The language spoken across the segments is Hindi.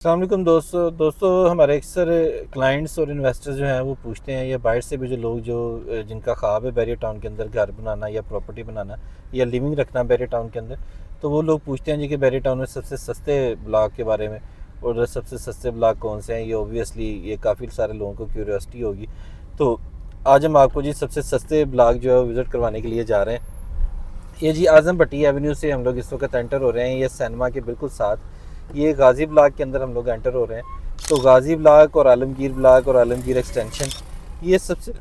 अस्सलाम वालेकुम दोस्तों हमारे अक्सर क्लाइंट्स और इन्वेस्टर्स जो हैं वो पूछते हैं या बाहर से भी जो लोग जिनका ख्वाब है बैरियर टाउन के अंदर घर बनाना या प्रॉपर्टी बनाना या लिविंग रखना बैरियर टाउन के अंदर। तो वो लोग पूछते हैं जी कि बैरियर टाउन में सबसे सस्ते ब्लॉक के बारे में, और सबसे सस्ते ब्लॉक कौन से हैं। ये ओबियसली ये काफ़ी सारे लोगों को क्यूरियोसिटी होगी। तो आज हम आपको जी सबसे सस्ते ब्लॉक जो है विज़िट करवाने के लिए जा रहे हैं। ये जी आज़म भट्टी एवेन्यू से हम लोग इस वक्त एंटर हो रहे हैं। ये सैनमा के बिल्कुल साथ ये गाज़ी ब्लॉक के अंदर हम लोग एंटर हो रहे हैं। तो गाज़ी ब्लॉक और आलमगीर ब्लॉक और आलमगीर एक्सटेंशन ये सबसे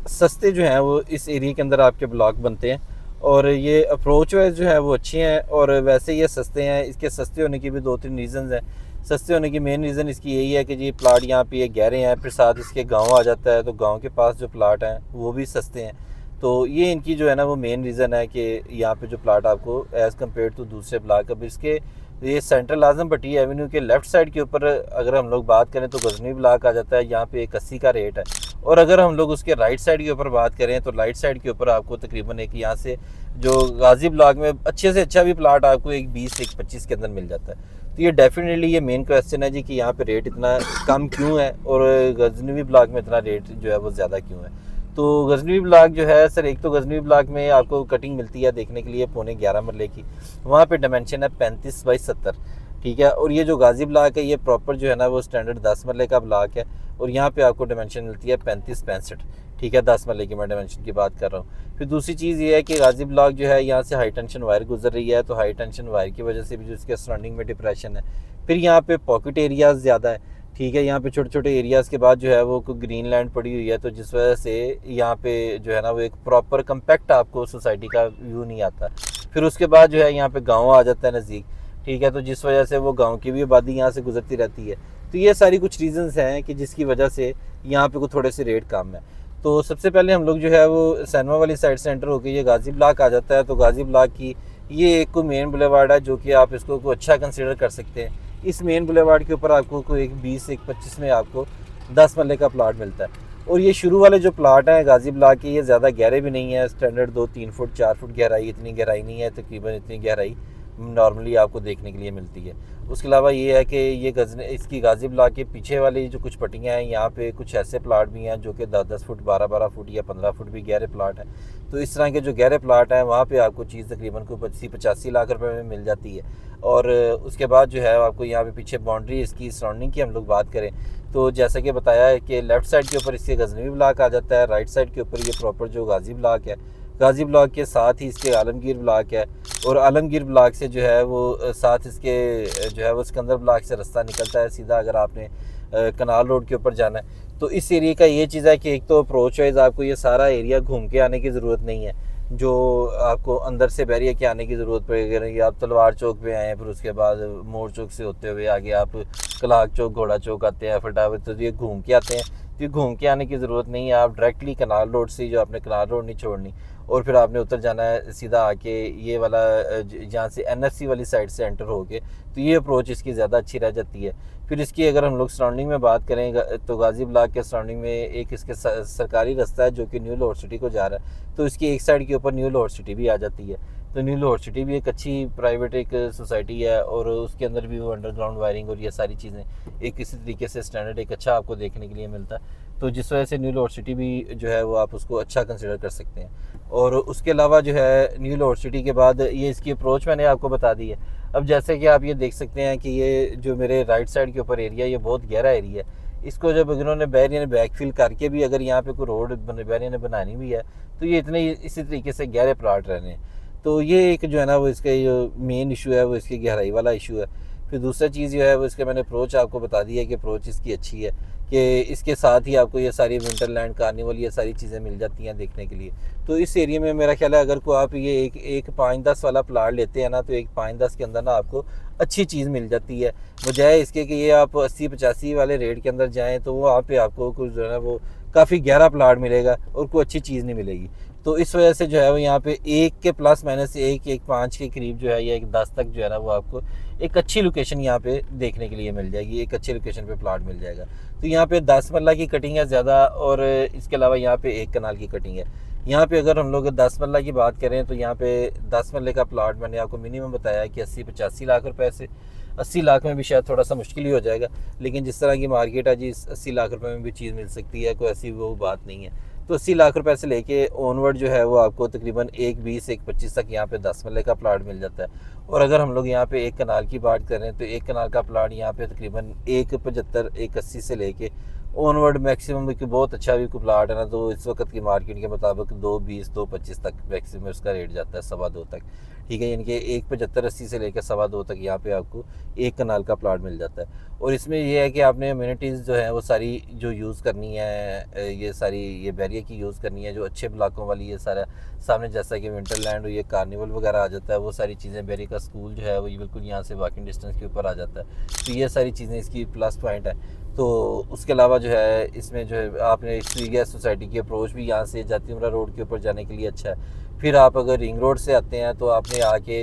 सस्ते जो हैं वो इस एरिया के अंदर आपके ब्लॉक बनते हैं। और ये अप्रोच वाइज जो है वो अच्छे हैं और वैसे ये सस्ते हैं। इसके सस्ते होने की भी दो तीन रीज़न्स हैं। सस्ते होने की मेन रीज़न इसकी यही है कि जी प्लाट यहाँ पे ये गहरे हैं, फिर साथ इसके गांव आ जाता है, तो गांव के पास जो प्लाट हैं वो भी सस्ते हैं। तो ये इनकी जो है ना वो मेन रीज़न है कि यहाँ पे जो प्लाट आपको एज़ कम्पेयर टू दूसरे ब्लॉक, अब इसके ये सेंट्रल आज़म भट्टी एवेन्यू के लेफ़्ट साइड के ऊपर अगर हम लोग बात करें तो गजनी ब्लॉक आ जाता है। यहाँ पे एक 80 का रेट है। और अगर हम लोग उसके राइट साइड के ऊपर बात करें तो राइट साइड के ऊपर आपको तकरीबन एक यहाँ से जो गाज़ी ब्लॉक में अच्छे से अच्छा भी प्लाट आपको एक 20 एक 25 के अंदर मिल जाता है। तो ये डेफिनेटली ये मेन क्वेश्चन है जी कि यहाँ पे रेट इतना कम क्यों है और गजनवी ब्लॉक में इतना रेट जो है वो ज़्यादा क्यों है। तो गजनवी ब्लॉक जो है सर, एक तो गजनवी ब्लॉक में आपको कटिंग मिलती है देखने के लिए 11.25 मरले की। वहाँ पे डायमेंशन है 35 बाई 70, ठीक है। और ये जो गाज़ी ब्लॉक है ये प्रॉपर जो है ना वो स्टैंडर्ड 10 मरले का ब्लॉक है। और यहाँ पे आपको डायमेंशन मिलती है 35-65, ठीक है। 10 मरले की मैं डायमेंशन की बात कर रहा हूँ। फिर दूसरी चीज़ ये है कि गाज़ी ब्लॉक जो है यहाँ से हाई टेंशन वायर गुजर रही है, तो हाई टेंशन वायर की वजह से भी जो इसके सराउंडिंग में डिप्रेशन है। फिर यहाँ पे पॉकेट एरियाज़ ज़्यादा है, ठीक है। यहाँ पे छोटे छोटे एरियाज़ के बाद जो है वो ग्रीन लैंड पड़ी हुई है, तो जिस वजह से यहाँ पे जो है ना वो एक प्रॉपर कम्पैक्ट आपको सोसाइटी का व्यू नहीं आता। फिर उसके बाद जो है यहाँ पे गांव आ जाता है नज़दीक, ठीक है। तो जिस वजह से वो गांव की भी आबादी यहाँ से गुजरती रहती है। तो ये सारी कुछ रीज़न्स हैं कि जिसकी वजह से यहाँ पे कुछ थोड़े से रेट कम है। तो सबसे पहले हम लोग जो है वो सैनमा वाली साइड से एंटर होकर ये गाज़ी ब्लॉक आ जाता है। तो गाज़ी ब्लॉक की ये एक को मेन बुलेवार्ड है जो कि आप इसको को अच्छा कंसिडर कर सकते हैं। इस मेन बुलेवार्ड के ऊपर आपको कोई एक 20 एक 25 में आपको 10 मरले का प्लाट मिलता है। और ये शुरू वाले जो प्लाट हैं गाज़ी ब्लॉक के ये ज़्यादा गहरे भी नहीं है, स्टैंडर्ड 2-3 फुट 4 फुट गहराई, इतनी गहराई नहीं है, तकरीबन इतनी गहराई नॉर्मली आपको देखने के लिए मिलती है। उसके अलावा ये है कि ये गजने इसकी गाज़ी ब्लॉक के पीछे वाली जो कुछ पट्टियाँ हैं यहाँ पे कुछ ऐसे प्लाट भी हैं जो कि 10-10 फुट 12-12 फुट या 15 फुट भी गहरे प्लाट हैं। तो इस तरह के जो गहरे प्लाट हैं वहाँ पे आपको चीज़ तकरीबन को 85 लाख रुपए में मिल जाती है। और उसके बाद जो है आपको यहाँ पे पीछे बाउंड्री इसकी सराउंडिंग की हम लोग बात करें तो जैसा कि बताया है कि लेफ़्ट साइड के ऊपर इसके गजनवी ब्लॉक आ जाता है, राइट साइड के ऊपर ये प्रॉपर जो गाज़ी ब्लॉक है, गाज़ी ब्लॉक के साथ ही इसके आलमगीर ब्लॉक है। और आलमगीर ब्लॉक से जो है वो साथ इसके जो है वो सिकंदर ब्लॉक से रास्ता निकलता है सीधा, अगर आपने कनाल रोड के ऊपर जाना है। तो इस एरिया का ये चीज़ है कि एक तो अप्रोच वाइज आपको ये सारा एरिया घूम के आने की ज़रूरत नहीं है, जो आपको अंदर से बैरियर के आने की ज़रूरत पड़ेगी। आप तलवार चौक पे आए, फिर उसके बाद मोड़ चौक से होते हुए आगे आप कलाक चौक घोड़ा चौक आते हैं, फटाफट तो ये घूम के आते हैं। तो ये घूम के आने की ज़रूरत नहीं है, आप डायरेक्टली कनाल रोड से जो आपने कनाल रोड नहीं छोड़नी और फिर आपने उतर जाना है सीधा आके ये वाला जहाँ से एनएफसी वाली साइड से एंटर होके, तो ये अप्रोच इसकी ज़्यादा अच्छी रह जाती है। फिर इसकी अगर हम लोग सराउंडिंग में बात करें तो गाज़ी ब्लॉक के सराउंडिंग में एक इसके सरकारी रास्ता है जो कि न्यू लाहौर सिटी को जा रहा है। तो इसकी एक साइड के ऊपर न्यू लाहौर सिटी भी आ जाती है। तो न्यू लाहौर सिटी भी एक अच्छी प्राइवेट एक सोसाइटी है और उसके अंदर भी वो अंडरग्राउंड वायरिंग और ये सारी चीज़ें एक इसी तरीके से स्टैंडर्ड एक अच्छा आपको देखने के लिए मिलता है। तो जिस वजह से न्यू लाहौर सिटी भी जो है वो आप उसको अच्छा कंसिडर कर सकते हैं। और उसके अलावा जो है न्यू लाहौर सिटी के बाद ये इसकी अप्रोच मैंने आपको बता दी है। अब जैसे कि आप ये देख सकते हैं कि ये जो मेरे राइट साइड के ऊपर एरिया ये बहुत गहरा एरिया है। इसको जब इन्होंने बैरियर ने बैकफिल करके भी अगर यहाँ पे कोई रोड बैरियर ने बनानी भी है तो ये इतने इसी तरीके से गहरे प्लाट रहने हैं। तो ये एक जो है ना वो इसका जो मेन इशू है वो इसकी गहराई वाला इशू है। फिर दूसरा चीज़ जो है वो इसके मैंने अप्रोच आपको बता दी है कि अप्रोच इसकी अच्छी है कि इसके साथ ही आपको ये सारी विंटरलैंड कार्निवल ये सारी चीज़ें मिल जाती हैं देखने के लिए। तो इस एरिया में मेरा ख्याल है अगर को आप ये एक 5-10 वाला प्लाट लेते हैं ना तो एक 5-10 के अंदर ना आपको अच्छी चीज़ मिल जाती है, बजाय इसके कि ये आप 80-85 वाले रेट के अंदर जाएँ तो वहाँ पे आपको कुछ जो है ना वो काफ़ी गहरा प्लाट मिलेगा और कोई अच्छी चीज़ नहीं मिलेगी। तो इस वजह से जो है वो यहाँ पे एक के प्लस माइनस एक 5 के करीब जो है या एक 10 तक जो है ना वो आपको एक अच्छी लोकेशन यहाँ पे देखने के लिए मिल जाएगी, एक अच्छी लोकेशन पे प्लाट मिल जाएगा। तो यहाँ पे 10 मरला की कटिंग है ज़्यादा और इसके अलावा यहाँ पे 1 कनाल की कटिंग है। यहाँ पे अगर हम लोग 10 मरला की बात करें तो यहाँ पे 10 मरले का प्लाट मैंने आपको मिनिमम बताया कि 80-85 लाख रुपए से 80 लाख में भी शायद थोड़ा सा मुश्किल ही हो जाएगा, लेकिन जिस तरह की मार्केट है जी, 80 लाख रुपए में भी चीज़ मिल सकती है, कोई ऐसी वो बात नहीं है। तो 80 लाख रुपए से लेके ऑनवर्ड जो है वो आपको तकरीबन 1.20 1.25 तक यहाँ पे 10 मरले का प्लाट मिल जाता है। और अगर हम लोग यहाँ पे एक कनाल की बात करें तो एक कनाल का प्लाट यहाँ पे तकरीबन 1.75 1.80 से लेके ऑनवर्ड मैक्सिमम भी बहुत अच्छा भी कोई प्लाट है ना, तो इस वक्त की मार्केट के मुताबिक 2.20 2.25 तक मैक्सिमम उसका रेट जाता है, 2.25 तक। ठीक है, यानी कि 1.75 80 से लेकर 2.25 तक यहाँ पे आपको एक कनाल का प्लाट मिल जाता है। और इसमें यह है कि आपने अम्यूनिटीज़ जो है वो सारी जो यूज़ करनी है, ये सारी ये बैरियर की यूज़ करनी है, जो अच्छे ब्लॉकों वाली ये सारा सामने जैसा कि विंटरलैंड और ये कार्निवल वगैरह आ जाता है, वो सारी चीज़ें, बैरियर का स्कूल जो है वो ये बिल्कुल यहाँ से वॉकिंग डिस्टेंस के ऊपर आ जाता है। तो ये सारी चीज़ें इसकी प्लस पॉइंट है। तो उसके अलावा जो है इसमें जो है आपने श्रीगैस सोसाइटी की अप्रोच भी यहाँ से जाती उमरा रोड के ऊपर जाने के लिए अच्छा है। फिर आप अगर रिंग रोड से आते हैं तो आपने आके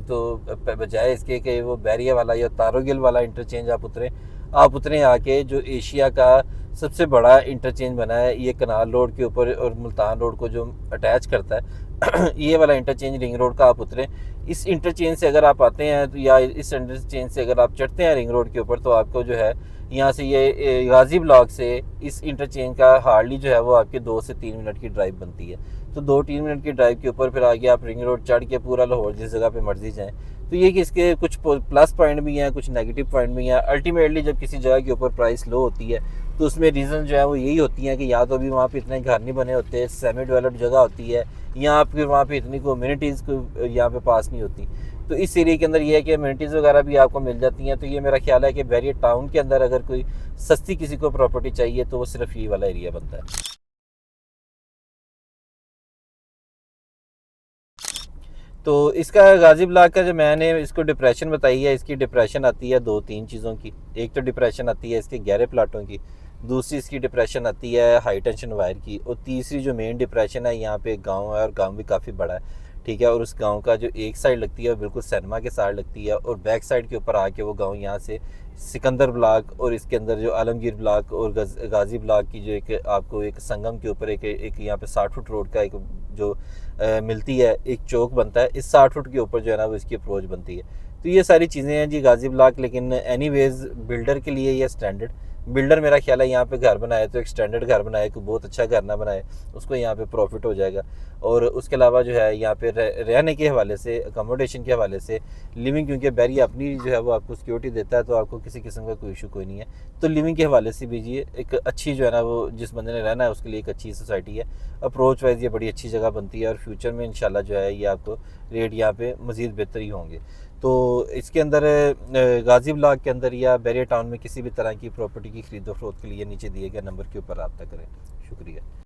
तो बजाय इसके कि वो बैरिया वाला या तारोगिल वाला इंटरचेंज आप उतरे आके जो एशिया का सबसे बड़ा इंटरचेंज बना है ये कनाल रोड के ऊपर और मुल्तान रोड को जो अटैच करता है ये वाला इंटरचेंज रिंग रोड का आप उतरें। इस इंटरचेंज से अगर आप आते हैं तो या इस इंटरचेंज से अगर आप चढ़ते हैं रिंग रोड के ऊपर तो आपको जो है यहाँ से ये गाजी ब्लॉक से इस इंटरचेंज का हार्डली जो है वो आपके 2 से 3 मिनट की ड्राइव बनती है। तो 2-3 मिनट की ड्राइव के ऊपर फिर आगे आप रिंग रोड चढ़ के पूरा लाहौर जिस जगह पे मर्जी जाएं। तो ये कि इसके कुछ प्लस पॉइंट भी हैं, कुछ नेगेटिव पॉइंट भी हैं। अल्टीमेटली जब किसी जगह के ऊपर प्राइस लो होती है तो उसमें रीज़न जो है वो यही होती है कि या तो अभी वहाँ पे इतने घर नहीं बने होते, सेमी डेवलप्ड जगह होती है, या आपके वहाँ पे इतनी कम्युनिटीज़ को यहाँ पे पास नहीं होती। तो इस एरिया के अंदर ये है कि अम्यूनिटीज़ वगैरह भी आपको मिल जाती हैं। तो ये मेरा ख्याल है कि बैरियर टाउन के अंदर अगर कोई सस्ती किसी को प्रॉपर्टी चाहिए तो वो सिर्फ यही वाला एरिया बनता है। तो इसका गाजी ब्लॉक का जो मैंने इसको डिप्रेशन बताई है, इसकी डिप्रेशन आती है 2-3 चीज़ों की। एक तो डिप्रेशन आती है इसके गहरे प्लाटों की, दूसरी इसकी डिप्रेशन आती है हाई टेंशन वायर की, और तीसरी जो मेन डिप्रेशन है यहाँ पे एक गांव है और गांव भी काफ़ी बड़ा है। ठीक है, और उस गांव का जो एक साइड लगती है बिल्कुल सैनमा के साइड लगती है, और बैक साइड के ऊपर आके वो गांव यहाँ से सिकंदर ब्लॉक और इसके अंदर जो आलमगीर ब्लॉक और गाजी ब्लॉक की जो एक आपको एक संगम के ऊपर एक यहाँ पे 60 फुट रोड का एक जो मिलती है, एक चौक बनता है, इस 60 फुट के ऊपर जो है ना वो इसकी अप्रोच बनती है। तो ये सारी चीज़ें हैं जी गाजी ब्लॉक। लेकिन एनीवेज बिल्डर के लिए ये स्टैंडर्ड बिल्डर मेरा ख्याल है यहाँ पे घर बनाए तो एक स्टैंडर्ड घर बनाए, कोई बहुत अच्छा घर ना बनाए, उसको यहाँ पे प्रॉफिट हो जाएगा। और उसके अलावा जो है यहाँ पे रहने के हवाले से, अकोमोडेशन के हवाले से, लिविंग, क्योंकि बैरी अपनी जो है वो आपको सिक्योरिटी देता है तो आपको किसी किस्म का कोई इशू कोई नहीं है। तो लिविंग के हवाले से भी ये एक अच्छी जो है ना वो जिस बंदे ने रहना है उसके लिए एक अच्छी सोसाइटी है। अप्रोच वाइज ये बड़ी अच्छी जगह बनती है और फ्यूचर में इंशाल्लाह जो है ये आपको रेट यहाँ पे मज़ीद बेहतर ही होंगे। तो इसके अंदर गाजी ब्लॉक के अंदर या बैरियर टाउन में किसी भी तरह की प्रॉपर्टी की खरीदो फरोख्त के लिए नीचे दिए गए नंबर के ऊपर रब्ता करें। शुक्रिया।